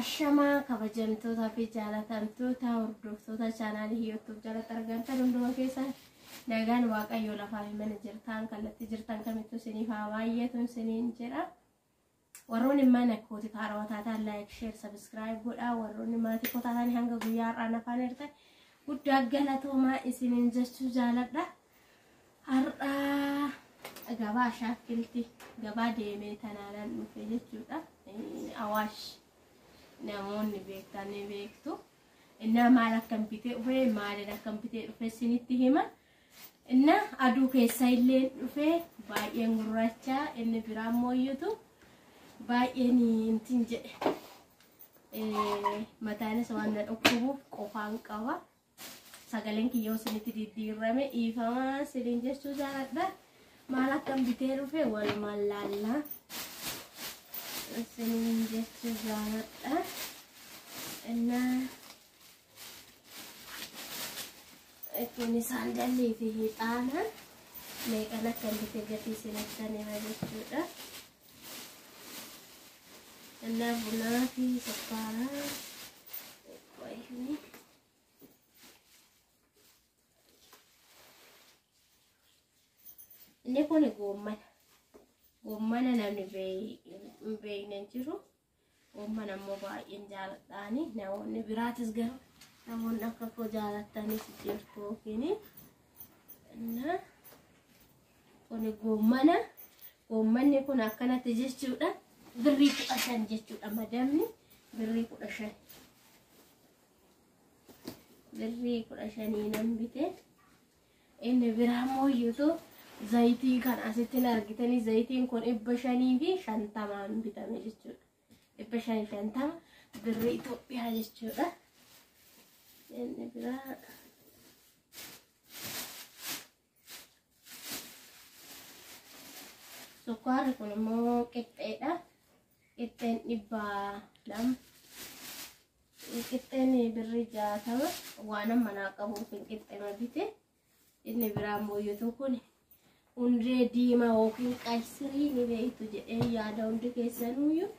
Ashama kabajamtoota fi jaalatamtoota hordoftoota chaanaalii YouTube jalatti argamtan hundumaa keessan nagaan waaqayyo lafaa fi mana jirtan kallattii jirtan kamittuu isiniif haa baay'atu isiniin jedha. Warroonni mana kooti kaarootataan like share subscribe godhaa. Warroonni maatii kootataan hanga guyyaa har'aan afaan ertan guddaa galatoomaa isiniin jechuu jaaladha. Har'a gabaa shaakilti gabaa deemee tanaalaan dhufe jechuudha. Awaash namoonni beektanii beektu. Inna maal akkam bitee dhufe maaliin akkam bitee dhufe isinitti hima. Inna aduu keessa illee dhufe baay'een gurraacha inni biraan mooyyatu baay'een intin jedhe mataanis waan na dhukkubuuf qofaan qaba. Sagaleen kiyyoo isinitti diddiirrame iifamaa isiniin jechuu jaaladha. Maal akkam bitee dhufe walumaan laallaa. Isiniin jechuu jaaladha. Inna kuni saandalii fi hixaana meeqan akkam bitee gatii isinitti hima jechuudha. Inna bunaa fi sukkaaraa wayini. Inni kun goommana namni beekne jiru. Goommana ammoo baay'een jaaladhaani. Namoonni biraatis garuu namoonni akka koo jaalattanis jirtu yookiin kun goommana. Goommanni kun akkanatti jechuudha. Birrii 15 jechuudha madamni. Birrii 15. Birrii 15 nan bite. Inni biraa mooyyutu zayitii kan asitti argitanii zayitiin kun 550 bitame jechuudha. 550 birrii Itoophiyaa jechuudha. Inni biraa sukkaarri kun immoo qixxeedha. Qixxeen 200. Qixxeen birrii 60 waan manaa qabuuf qixxeema bite. Inni biraa mooyyatu kun hundee diimaa yookiin qaysirii ni beektu jedhee yaada hundi keessanuyyuu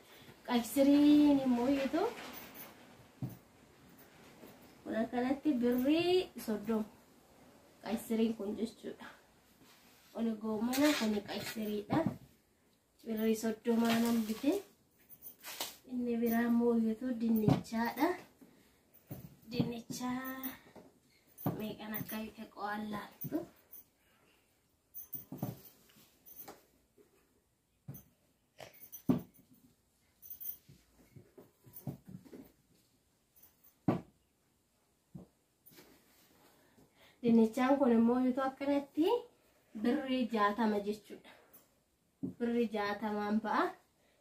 qaysirii ni mooyyatu. Kun akkanatti birrii 30 qaysiriin kun jechuudha. Kun goommana kun qaysiriidha. Birrii 30 nan bite. Inni biraa mooyyatu dinnichaadha. Dinnicha meeqan akka hiike qo'aan laattu. Dinnichaan kun immoo yoo akkanatti birrii 60 jechuudha. Birrii 60 ba'a.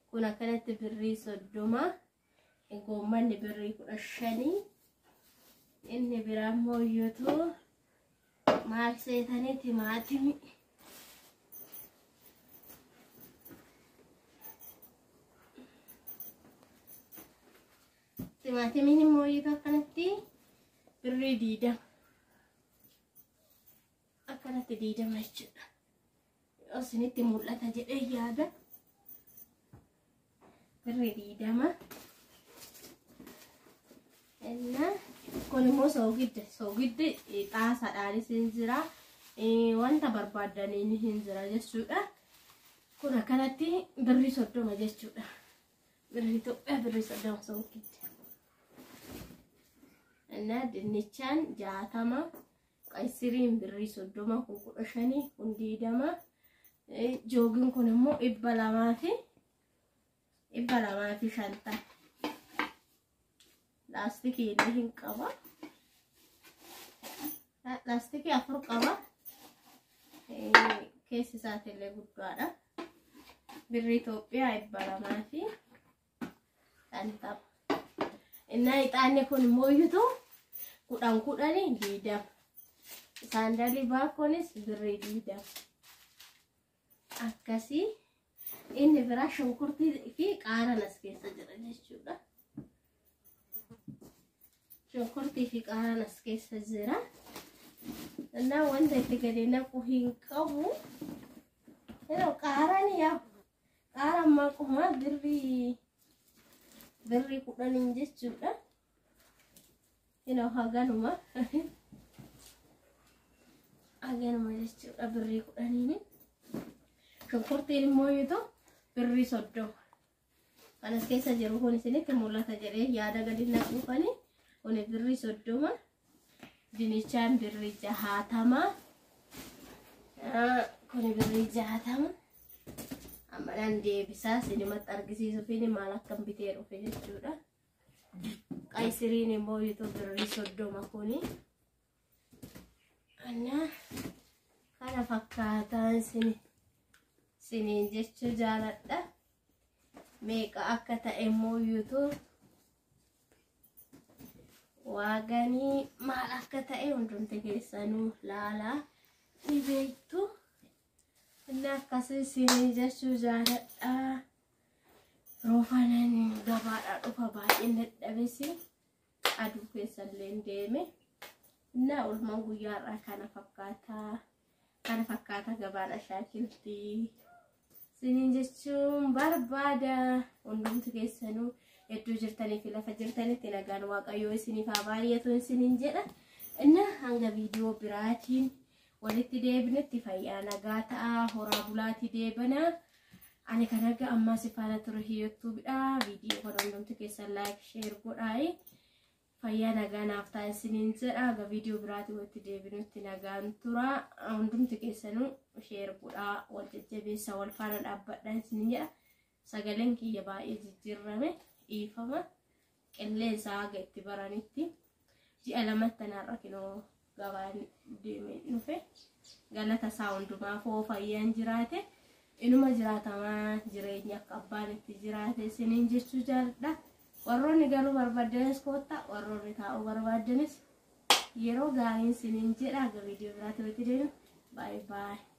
Kun akkanatti birrii 30. Goommanni birrii 15. Inni biraa immoo yoo maal seetanii timaatimii. Timaatimiin immoo yoo akkanatti birrii 20. Akkanatti 20 jechuudha. Osinitti mul'ata jedhee yaada. Birrii 20. Inna kun immoo soogidde xaasaadhaanis hin jira. Wanta barbaadaniin hin jira jechuudha. Kun akkanatti birrii 30 jechuudha. Birrii Itoophiyaa birrii 30 soogidde. Inna dinnichaan 60. Qaysiriin birrii 30 kun 15 kun 20. Joogin kun immoo 200 fi 50. Laastikii illee hin qaba. Laastikii 4 qaba. Keessi isaati illee guddaadha. Birrii Itoophiyaa 200 fi 50. Inni ixaanni kun mooyyutu 10 20. Saandalii baakonis birrii 20. Akkasii inni biraa shunkurtii fi qaaraan as keessa jira jechuudha. Shunkurtii fi qaaraan as keessa jira. Innaa wanta itti gadi naqu hin qabu. Yeroo qaaraan yaa qaaraan maquma birrii birri kudhaniin jechuudha. Haganuma jechuudha birri kudhaniin. Shunkurtiin immoo yoo ta'u birri 30. Kanas keessa jiru kun isinitti mul'ata jedhee yaada gadi naqufanii kun birri 30. Dinichaan birri 60. Kun birri 60. Amalan deebisaa sinimatti argisiisuuf maal akkam bitee dhufe jechuudha. Qaysiriin immoo yoo ta'u birri 30 kuni. Kana fakkaataan siniin jechuu jaaladha. Meeqa akka ta'e immoo yoo ta'u waaganii maal akka ta'e hundumti keessanuu laalaa ni beektu. Akkasii siniin jechuu jaaladha. Roofanan gabaadhaa dhufa baay'een dadhabesi aduu keessallee deeme. Oolmaan guyyaarraa kana fakkaata gabaan ashaakiltii siniin jechuun barbaada. Hundumti keessanuu hedduu jirtanii fi lafa jirtanitti nagaan waaqayyoo isiniif haa baay'atu isiniin jedha. Hanga viidiyoo biraatiin walitti deebinutti fayyaa nagaa ta'a. Horaa bulaatii deebana. Ani kan aga amma sifaana ture YouTube'dha. Viidiyoo kana hundumti keessan like share godhaa. Fayyaa nagaa naaf ta'a isiniin jedha. Aga viidiyoo biraatii walitti deebinutti nagaan tura. Hundumti keessanuu share godhaa. Wal jajjabeessa wal faana dhaabbadhaa isiniin jedha. Sagaleen kiyya baay'ee jijjiirame dhiifama. Qilleensa haga itti baranitti ji'a lamatti narra kinoo gabaan deemee dhufe. Galata isaa hundumaaf fayyaan jiraate inuma jiraatamaa jireenya akka abbaan itti jiraate isiniin jechuu jaaladha. Warroonni galuu barbaadanis koottaa warroonni taa'uu barbaadanis yeroo gaarii isiniin jedha. Aga viidiyoo biraatti walitti deemnu. Bye bye.